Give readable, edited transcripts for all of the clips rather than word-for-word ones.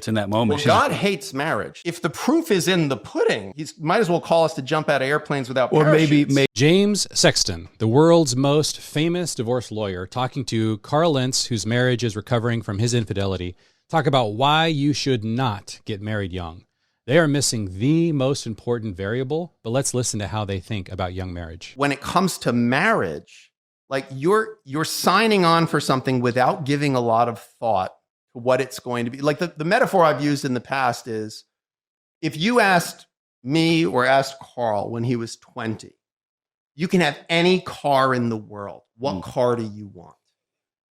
It's in that moment. Well, God hates marriage. If the proof is in the pudding, he might as well call us to jump out of airplanes without parachutes. Maybe James Sexton, the world's most famous divorce lawyer, talking to Carl Lentz, whose marriage is recovering from his infidelity, talk about why you should not get married young. They are missing the most important variable, but let's listen to how they think about young marriage. When it comes to marriage, like you're signing on for something without giving a lot of thought to what it's going to be. Like the metaphor I've used in the past is, if you asked me or asked Carl when he was 20, you can have any car in the world. What car do you want?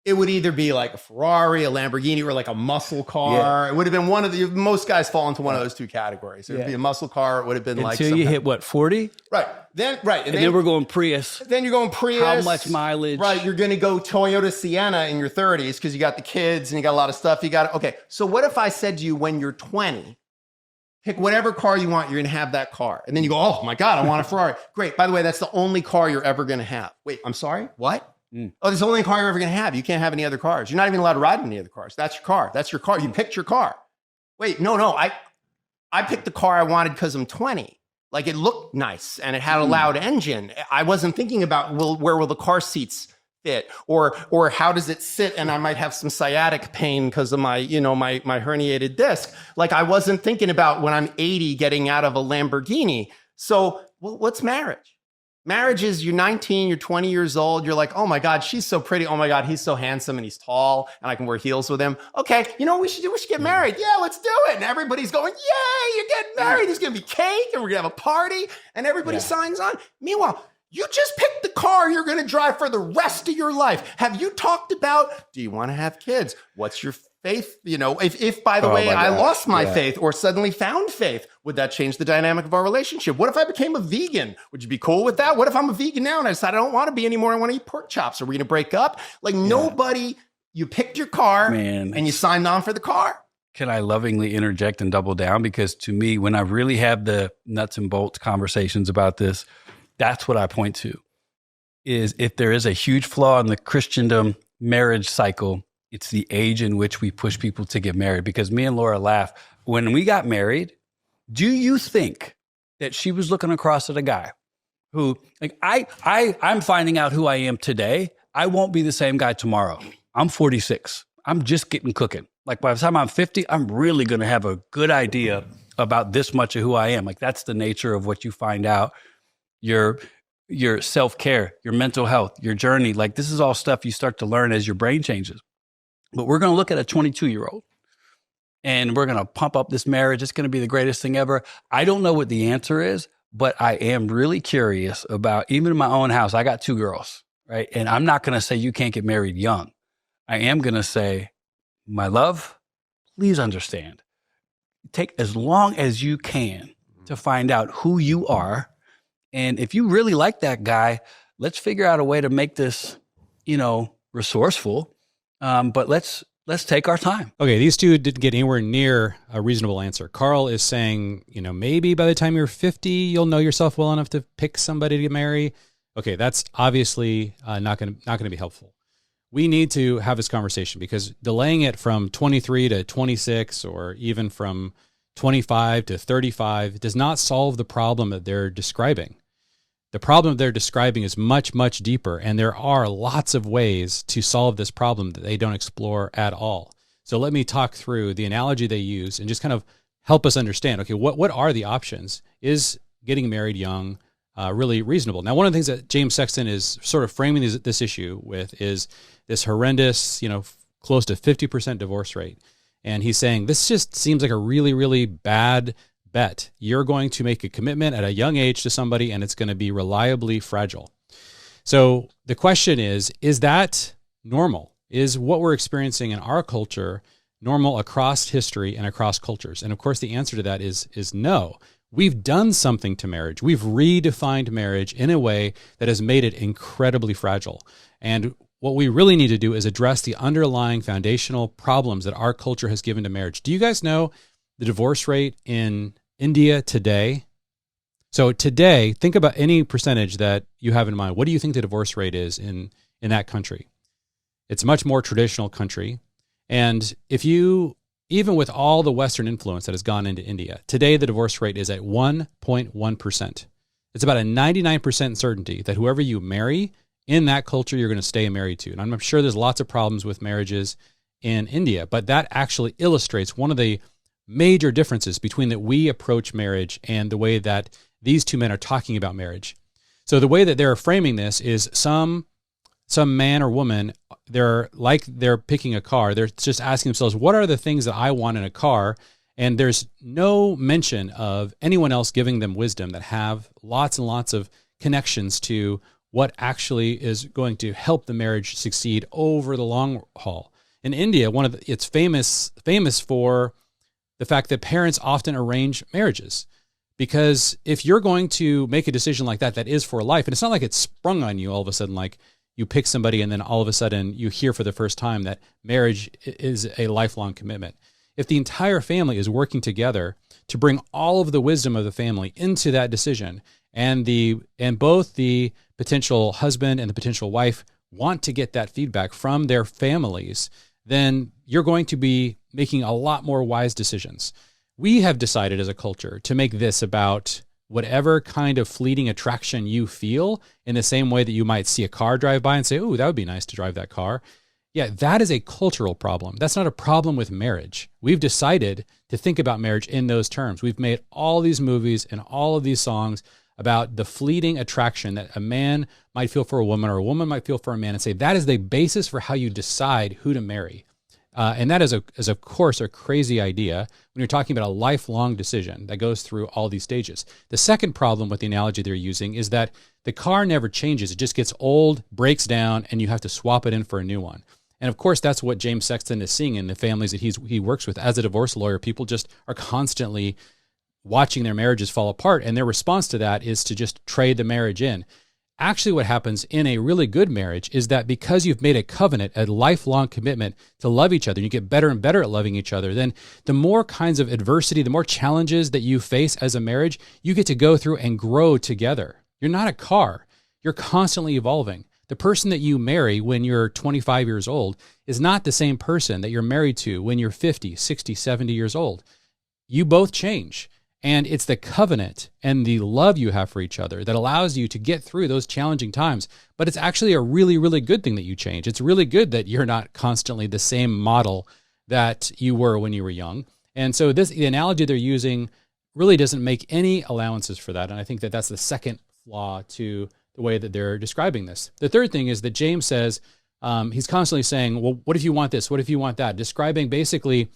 It would either be like a Ferrari, a Lamborghini, or like a muscle car. Yeah. It would have been one of the, most guys fall into one of those two categories. It would be a muscle car. It would have been until you hit what, 40? Right. And then we're going Prius. Then you're going Prius. How much mileage? Right. You're going to go Toyota Sienna in your 30s because you got the kids and you got a lot of stuff. Okay. So what if I said to you when you're 20, pick whatever car you want, you're going to have that car. And then you go, oh my God, I want a Ferrari. Great. By the way, that's the only car you're ever going to have. Wait, I'm sorry? What? Oh, this is the only car you're ever going to have. You can't have any other cars. You're not even allowed to ride in any other cars. That's your car. That's your car. You picked your car. Wait, no. I picked the car I wanted because I'm 20. Like it looked nice and it had a loud engine. I wasn't thinking about where will the car seats fit or how does it sit, and I might have some sciatic pain because of my herniated disc. Like I wasn't thinking about when I'm 80 getting out of a Lamborghini. So what's marriage? Marriage is you're 19, you're 20 years old. You're like, oh my God, she's so pretty. Oh my God, he's so handsome and he's tall and I can wear heels with him. Okay, you know what we should do? We should get married. Yeah, let's do it. And everybody's going, yay, you're getting married. There's going to be cake and we're going to have a party and everybody signs on. Meanwhile, you just picked the car you're going to drive for the rest of your life. Have you talked about, do you want to have kids? What's your faith? If by the way, I lost my faith or suddenly found faith, would that change the dynamic of our relationship? What if I became a vegan? Would you be cool with that? What if I'm a vegan now and I decide I don't want to be anymore? I want to eat pork chops. Are we going to break up? Like nobody, you picked your car and you signed on for the car. Can I lovingly interject and double down? Because to me, when I really have the nuts and bolts conversations about this, that's what I point to, is if there is a huge flaw in the Christendom marriage cycle, it's the age in which we push people to get married. Because me and Laura laugh. When we got married, do you think that she was looking across at a guy who, like, I'm finding out who I am today. I won't be the same guy tomorrow. I'm 46. I'm just getting cooking. Like by the time I'm 50, I'm really going to have a good idea about this much of who I am. Like that's the nature of what you find out. Your self-care, your mental health, your journey. Like this is all stuff you start to learn as your brain changes. But we're going to look at a 22-year-old and we're going to pump up this marriage. It's going to be the greatest thing ever. I don't know what the answer is, but I am really curious about, even in my own house, I got 2 girls, right? And I'm not going to say you can't get married young. I am going to say, my love, please understand. Take as long as you can to find out who you are. And if you really like that guy, let's figure out a way to make this, resourceful. But let's take our time. Okay, these two didn't get anywhere near a reasonable answer. Carl is saying, maybe by the time you're 50, you'll know yourself well enough to pick somebody to marry. Okay, that's obviously not going to be helpful. We need to have this conversation because delaying it from 23 to 26 or even from 25 to 35 does not solve the problem that they're describing. The problem they're describing is much, much deeper, and there are lots of ways to solve this problem that they don't explore at all. So let me talk through the analogy they use and just kind of help us understand, okay, what are the options? Is getting married young really reasonable? Now, one of the things that James Sexton is sort of framing this issue with is this horrendous, close to 50% divorce rate. And he's saying, this just seems like a really, really bad bet. You're going to make a commitment at a young age to somebody and it's going to be reliably fragile. So the question is that normal? Is what we're experiencing in our culture normal across history and across cultures? And of course, the answer to that is no. We've done something to marriage. We've redefined marriage in a way that has made it incredibly fragile. And what we really need to do is address the underlying foundational problems that our culture has given to marriage. Do you guys know the divorce rate in India today? So today, think about any percentage that you have in mind. What do you think the divorce rate is in that country? It's a much more traditional country. And if you even with all the Western influence that has gone into India, today the divorce rate is at 1.1%. It's about a 99% certainty that whoever you marry in that culture, you're going to stay married to. And I'm sure there's lots of problems with marriages in India, but that actually illustrates one of the major differences between that we approach marriage and the way that these two men are talking about marriage. So the way that they're framing this is some man or woman, they're picking a car. They're just asking themselves, what are the things that I want in a car? And there's no mention of anyone else giving them wisdom that have lots and lots of connections to what actually is going to help the marriage succeed over the long haul. In India, it's famous for the fact that parents often arrange marriages. Because if you're going to make a decision like that is for life, and it's not like it's sprung on you all of a sudden, like you pick somebody and then all of a sudden you hear for the first time that marriage is a lifelong commitment. If the entire family is working together to bring all of the wisdom of the family into that decision, and both the potential husband and the potential wife want to get that feedback from their families, then you're going to be making a lot more wise decisions. We have decided as a culture to make this about whatever kind of fleeting attraction you feel, in the same way that you might see a car drive by and say, "Ooh, that would be nice to drive that car." Yeah, that is a cultural problem. That's not a problem with marriage. We've decided to think about marriage in those terms. We've made all these movies and all of these songs about the fleeting attraction that a man might feel for a woman or a woman might feel for a man, and say that is the basis for how you decide who to marry. And that is, of course, a crazy idea when you're talking about a lifelong decision that goes through all these stages. The second problem with the analogy they're using is that the car never changes. It just gets old, breaks down, and you have to swap it in for a new one. And of course, that's what James Sexton is seeing in the families that he works with. As a divorce lawyer, people just are constantly watching their marriages fall apart, and their response to that is to just trade the marriage in. Actually, what happens in a really good marriage is that because you've made a covenant, a lifelong commitment to love each other, and you get better and better at loving each other, then the more kinds of adversity, the more challenges that you face as a marriage, you get to go through and grow together. You're not a car. You're constantly evolving. The person that you marry when you're 25 years old is not the same person that you're married to when you're 50, 60, 70 years old. You both change. And it's the covenant and the love you have for each other that allows you to get through those challenging times. But it's actually a really, really good thing that you change. It's really good that you're not constantly the same model that you were when you were young. And so the analogy they're using really doesn't make any allowances for that. And I think that that's the second flaw to the way that they're describing this. The third thing is that James says, he's constantly saying, well, what if you want this? What if you want that? Describing basically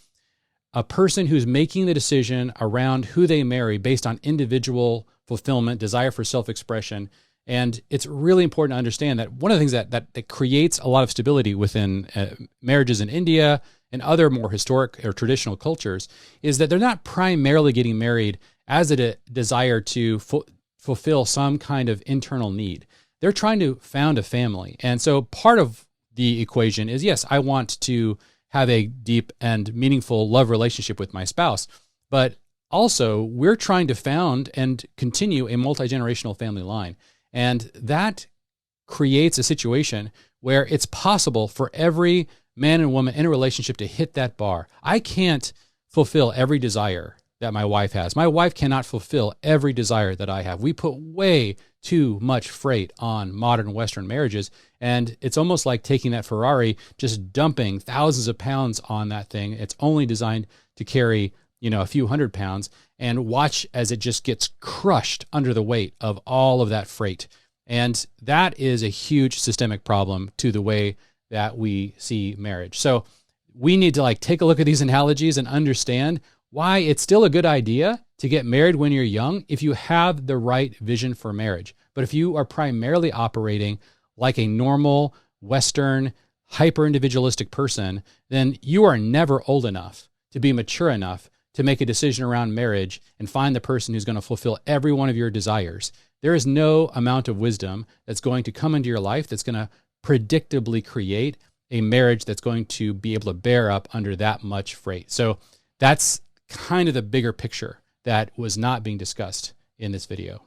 a person who's making the decision around who they marry based on individual fulfillment, desire for self-expression. And it's really important to understand that one of the things that creates a lot of stability within marriages in India and other more historic or traditional cultures is that they're not primarily getting married as a desire to fulfill some kind of internal need. They're trying to found a family. And so part of the equation is, yes, I want to have a deep and meaningful love relationship with my spouse. But also, we're trying to found and continue a multi-generational family line. And that creates a situation where it's possible for every man and woman in a relationship to hit that bar. I can't fulfill every desire that my wife has. My wife cannot fulfill every desire that I have. We put way too much freight on modern Western marriages, and it's almost like taking that Ferrari, just dumping thousands of pounds on that thing. It's only designed to carry, a few hundred pounds, and watch as it just gets crushed under the weight of all of that freight. And that is a huge systemic problem to the way that we see marriage. So we need to take a look at these analogies and understand why it's still a good idea to get married when you're young if you have the right vision for marriage. But if you are primarily operating like a normal Western hyper-individualistic person, then you are never old enough to be mature enough to make a decision around marriage and find the person who's going to fulfill every one of your desires. There is no amount of wisdom that's going to come into your life that's going to predictably create a marriage that's going to be able to bear up under that much freight. So that's kind of the bigger picture that was not being discussed in this video.